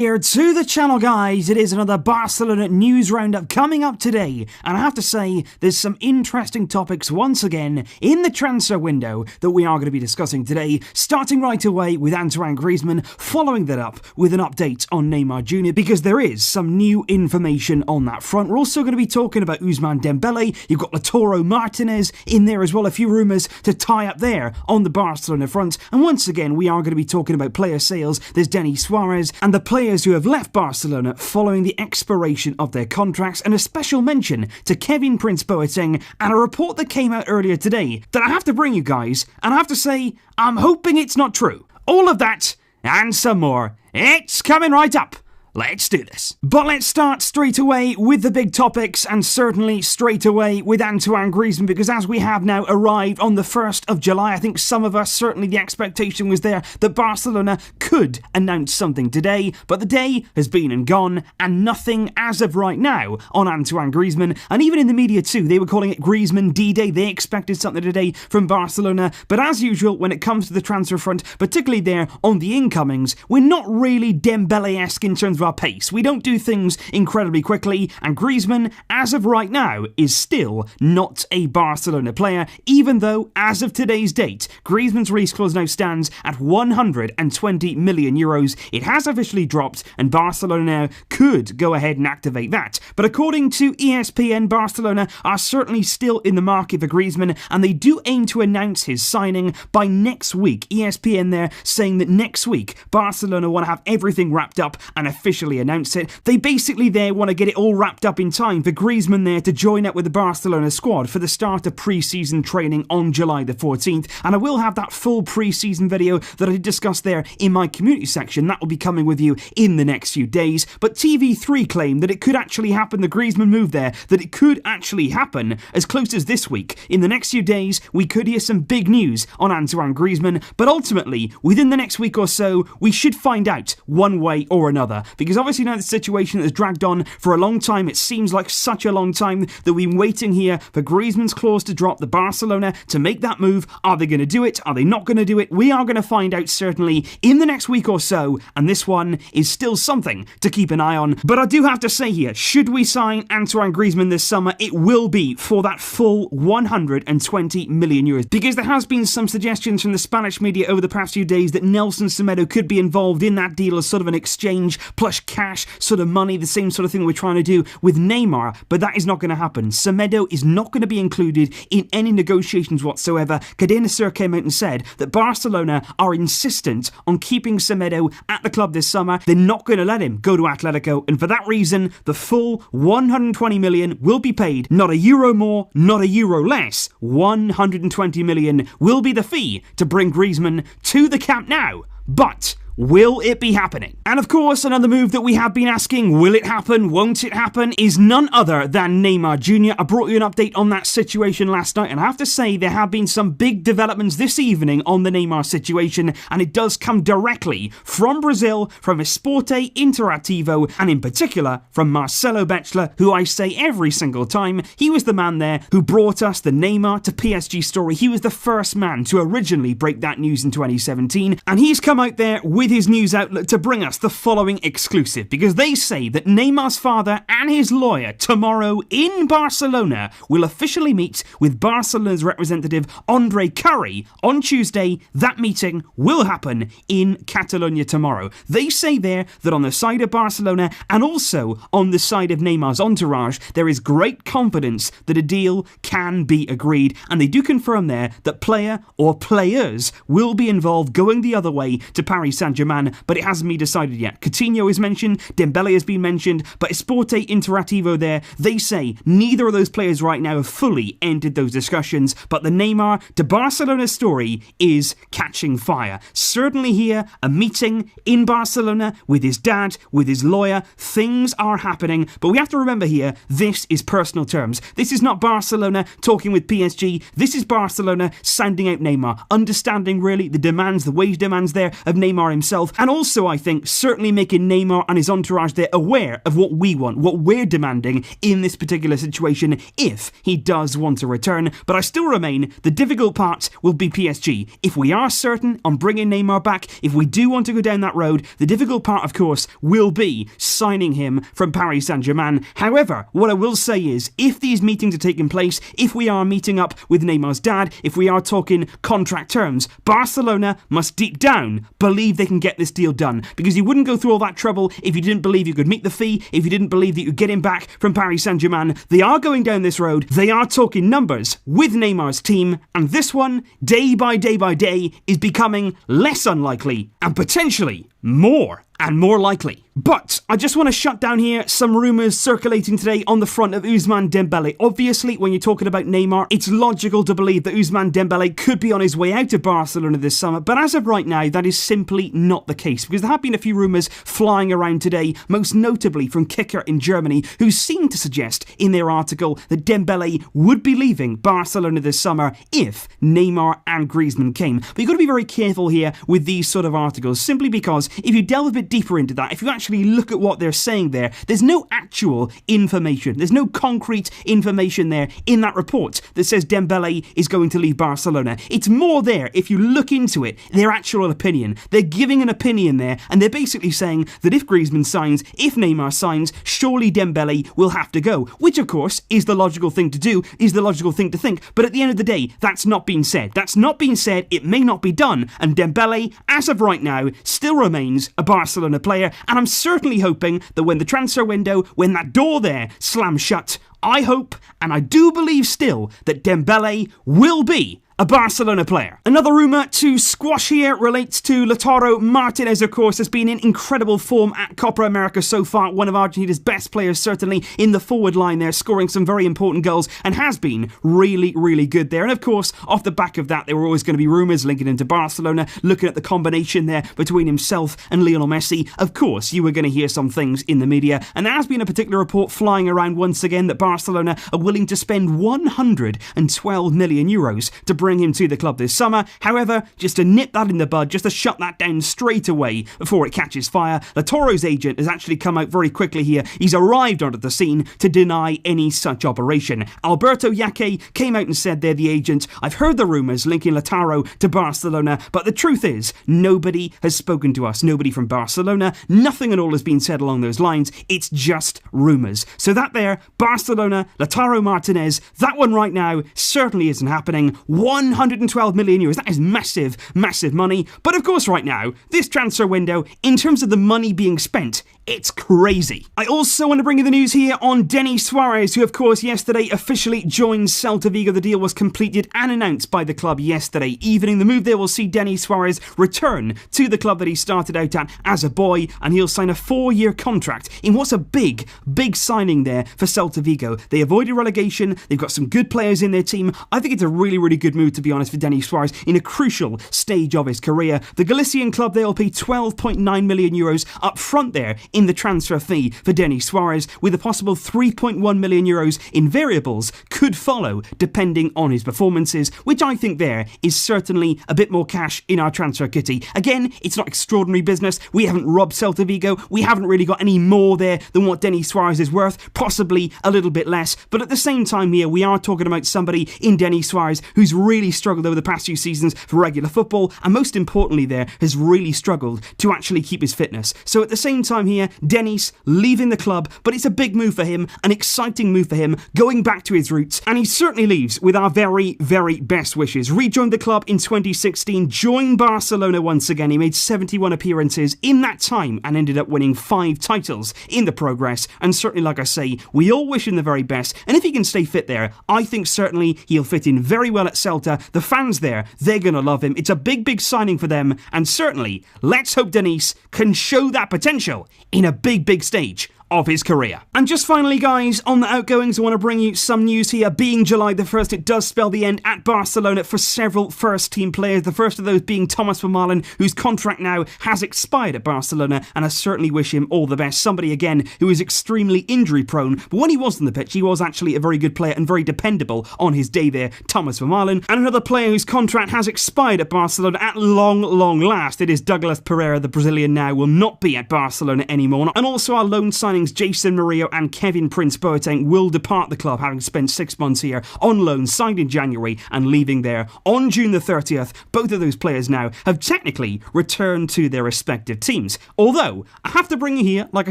Here to the channel, guys. It is another Barcelona news roundup coming up today, and I have to say there's some interesting topics once again in the transfer window that we are going to be discussing today, starting right away with Antoine Griezmann, following that up with an update on Neymar Jr. because there is some new information on that front. We're also going to be talking about Ousmane Dembele. You've got Lautaro Martinez in there as well, a few rumours to tie up there on the Barcelona front, and once again we are going to be talking about player sales. There's Denis Suarez and the players who have left Barcelona following the expiration of their contracts, and a special mention to Kevin Prince Boateng, and a report that came out earlier today that I have to bring you guys, and I have to say, I'm hoping it's not true. All of that and some more, it's coming right up. Let's do this. But let's start straight away with the big topics, and certainly straight away with Antoine Griezmann, because as we have now arrived on the 1st of July, I think some of us, certainly the expectation was there that Barcelona could announce something today, but the day has been and gone, and nothing as of right now on Antoine Griezmann. And even in the media too, they were calling it Griezmann D-Day. They expected something today from Barcelona, but as usual, when it comes to the transfer front, particularly there on the incomings, we're not really Dembele-esque in terms of our pace. We don't do things incredibly quickly, and Griezmann, as of right now, is still not a Barcelona player, even though, as of today's date, Griezmann's release clause now stands at 120 million euros. It has officially dropped, and Barcelona now could go ahead and activate that. But according to ESPN, Barcelona are certainly still in the market for Griezmann, and they do aim to announce his signing by next week. ESPN there saying that next week, Barcelona want to have everything wrapped up and officially announce it. They basically there want to get it all wrapped up in time for Griezmann there to join up with the Barcelona squad for the start of pre-season training on July the 14th. And I will have that full pre-season video that I did discuss there in my community section. That will be coming with you in the next few days. But TV3 claimed that it could actually happen, the Griezmann move there, that it could actually happen as close as this week. In the next few days, we could hear some big news on Antoine Griezmann, but ultimately, within the next week or so, we should find out one way or another. Because obviously now the situation has dragged on for a long time. It seems like such a long time that we've been waiting here for Griezmann's clause to drop, the Barcelona to make that move. Are they going to do it? Are they not going to do it? We are going to find out certainly in the next week or so, and this one is still something to keep an eye on. But I do have to say here, should we sign Antoine Griezmann this summer, it will be for that full 120 million euros. Because there has been some suggestions from the Spanish media over the past few days that Nelson Semedo could be involved in that deal as sort of an exchange plus cash sort of money, the same sort of thing we're trying to do with Neymar, but that is not going to happen. Semedo is not going to be included in any negotiations whatsoever. Cadena Ser came out and said that Barcelona are insistent on keeping Semedo at the club this summer. They're not going to let him go to Atletico, and for that reason, the full 120 million will be paid. Not a euro more, not a euro less. 120 million will be the fee to bring Griezmann to the Camp Nou. But will it be happening? And of course, another move that we have been asking, will it happen, won't it happen, is none other than Neymar Jr. I brought you an update on that situation last night, and I have to say there have been some big developments this evening on the Neymar situation, and it does come directly from Brazil, from Esporte Interativo, and in particular from Marcelo Bechler, who I say every single time, he was the man there who brought us the Neymar to PSG story. He was the first man to originally break that news in 2017, and he's come out there with his news outlet to bring us the following exclusive, because they say that Neymar's father and his lawyer tomorrow in Barcelona will officially meet with Barcelona's representative Andre Curry on Tuesday. That meeting will happen in Catalonia tomorrow. They say there that on the side of Barcelona and also on the side of Neymar's entourage, there is great confidence that a deal can be agreed, and they do confirm there that player or players will be involved going the other way to Paris Saint-Germain, but it hasn't been decided yet. Coutinho is mentioned, Dembele has been mentioned, but Esporte Interativo there, they say neither of those players right now have fully entered those discussions, but the Neymar to Barcelona story is catching fire. Certainly here, a meeting in Barcelona with his dad, with his lawyer, things are happening, but we have to remember here, this is personal terms. This is not Barcelona talking with PSG, this is Barcelona sounding out Neymar, understanding really the demands, the wage demands there of Neymar himself, and also I think certainly making Neymar and his entourage there aware of what we want, what we're demanding in this particular situation if he does want to return. But I still remain, the difficult part will be PSG. If we are certain on bringing Neymar back, if we do want to go down that road, the difficult part of course will be signing him from Paris Saint-Germain. However, what I will say is, if these meetings are taking place, if we are meeting up with Neymar's dad, if we are talking contract terms, Barcelona must deep down believe they can get this deal done, because you wouldn't go through all that trouble if you didn't believe you could meet the fee, if you didn't believe that you could get him back from Paris Saint-Germain. They are going down this road, they are talking numbers with Neymar's team, and this one, day by day, is becoming less unlikely and potentially more and more likely. But I just want to shut down here some rumours circulating today on the front of Ousmane Dembélé. Obviously, when you're talking about Neymar, it's logical to believe that Ousmane Dembélé could be on his way out of Barcelona this summer, but as of right now, that is simply not the case, because there have been a few rumours flying around today, most notably from Kicker in Germany, who seem to suggest in their article that Dembélé would be leaving Barcelona this summer if Neymar and Griezmann came. But you've got to be very careful here with these sort of articles, simply because if you delve a bit deeper into that, if you actually look at what they're saying there's no actual information, there's no concrete information there in that report that says Dembélé is going to leave Barcelona. It's more there, if you look into it, their actual opinion. They're giving an opinion there, and they're basically saying that if Griezmann signs, if Neymar signs, surely Dembélé will have to go, which of course is the logical thing to do, is the logical thing to think, but at the end of the day, that's not been said. That's not been said, it may not be done, and Dembélé, as of right now, still remains a Barcelona player, and I'm certainly hoping that when the transfer window, when that door there slams shut, I hope, and I do believe still, that Dembélé will be a Barcelona player. Another rumour to squash here relates to Lautaro Martinez, of course, has been in incredible form at Copa America so far, one of Argentina's best players certainly in the forward line there, scoring some very important goals, and has been really, really good there. And of course, off the back of that, there were always going to be rumours linking into Barcelona, looking at the combination there between himself and Lionel Messi. Of course, you were going to hear some things in the media, and there has been a particular report flying around once again that Barcelona are willing to spend 112 million euros to bring him to the club this summer. However, just to nip that in the bud, just to shut that down straight away before it catches fire, Lautaro's agent has actually come out very quickly here. He's arrived onto the scene to deny any such operation. Alberto Yaque came out and said they're the agent. I've heard the rumours linking Lautaro to Barcelona, but the truth is, nobody has spoken to us. Nobody from Barcelona. Nothing at all has been said along those lines. It's just rumours. So that there, Barcelona, Lautaro Martinez, that one right now certainly isn't happening. 112 million euros. That is massive, massive money. But of course right now, this transfer window, in terms of the money being spent, it's crazy. I also want to bring you the news here on Denis Suarez, who of course yesterday officially joined Celta Vigo. The deal was completed and announced by the club yesterday evening. The move there will see Denis Suarez return to the club that he started out at as a boy, and he'll sign a 4-year contract in what's a big, big signing there for Celta Vigo. They avoided relegation, they've got some good players in their team. I think it's a really, really good move, to be honest, for Denis Suarez in a crucial stage of his career. The Galician club, they'll pay 12.9 million euros up front there in the transfer fee for Denis Suarez, with a possible 3.1 million euros in variables could follow depending on his performances, which I think there is certainly a bit more cash in our transfer kitty. Again, it's not extraordinary business. We haven't robbed Celta Vigo. We haven't really got any more there than what Denis Suarez is worth, possibly a little bit less. But at the same time here, we are talking about somebody in Denis Suarez who's really struggled over the past few seasons for regular football, and most importantly there, has really struggled to actually keep his fitness. So at the same time here, Denis leaving the club, but it's a big move for him, an exciting move for him, going back to his roots, and he certainly leaves with our very, very best wishes. Rejoined the club in 2016, joined Barcelona once again. He made 71 appearances in that time and ended up winning 5 titles in the progress, and certainly, like I say, we all wish him the very best, and if he can stay fit there, I think certainly he'll fit in very well at Celta. The fans there, they're going to love him. It's a big, big signing for them, and certainly, let's hope Denis can show that potential in a big, big stage of his career. And just finally, guys, on the outgoings, I want to bring you some news here. Being July the 1st, it does spell the end at Barcelona for several first-team players. The first of those being Thomas Vermaelen, whose contract now has expired at Barcelona, and I certainly wish him all the best. Somebody, again, who is extremely injury-prone, but when he was on the pitch, he was actually a very good player and very dependable on his day there, Thomas Vermaelen. And another player whose contract has expired at Barcelona at long last, it is Douglas Pereira. The Brazilian now will not be at Barcelona anymore. And also our loan signings, Jason Murillo and Kevin Prince Boateng, will depart the club, having spent 6 months here on loan, signed in January and leaving there on June the 30th. Both of those players now have technically returned to their respective teams. Although, I have to bring you here, like I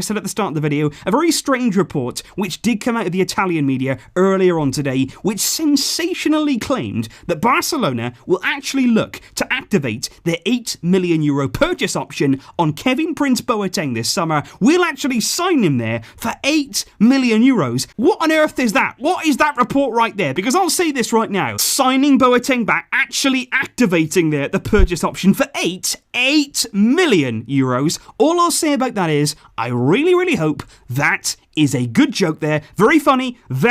said at the start of the video, a very strange report which did come out of the Italian media earlier on today, which sensationally claimed that Barcelona will actually look to activate their €8 million purchase option on Kevin Prince Boateng this summer. We'll actually sign him there for €8 million. What on earth is that? What is that report right there? Because I'll say this right now, signing Boateng back, actually activating there the purchase option for €8 million. All I'll say about that is, I really hope that is a good joke there. Very funny, very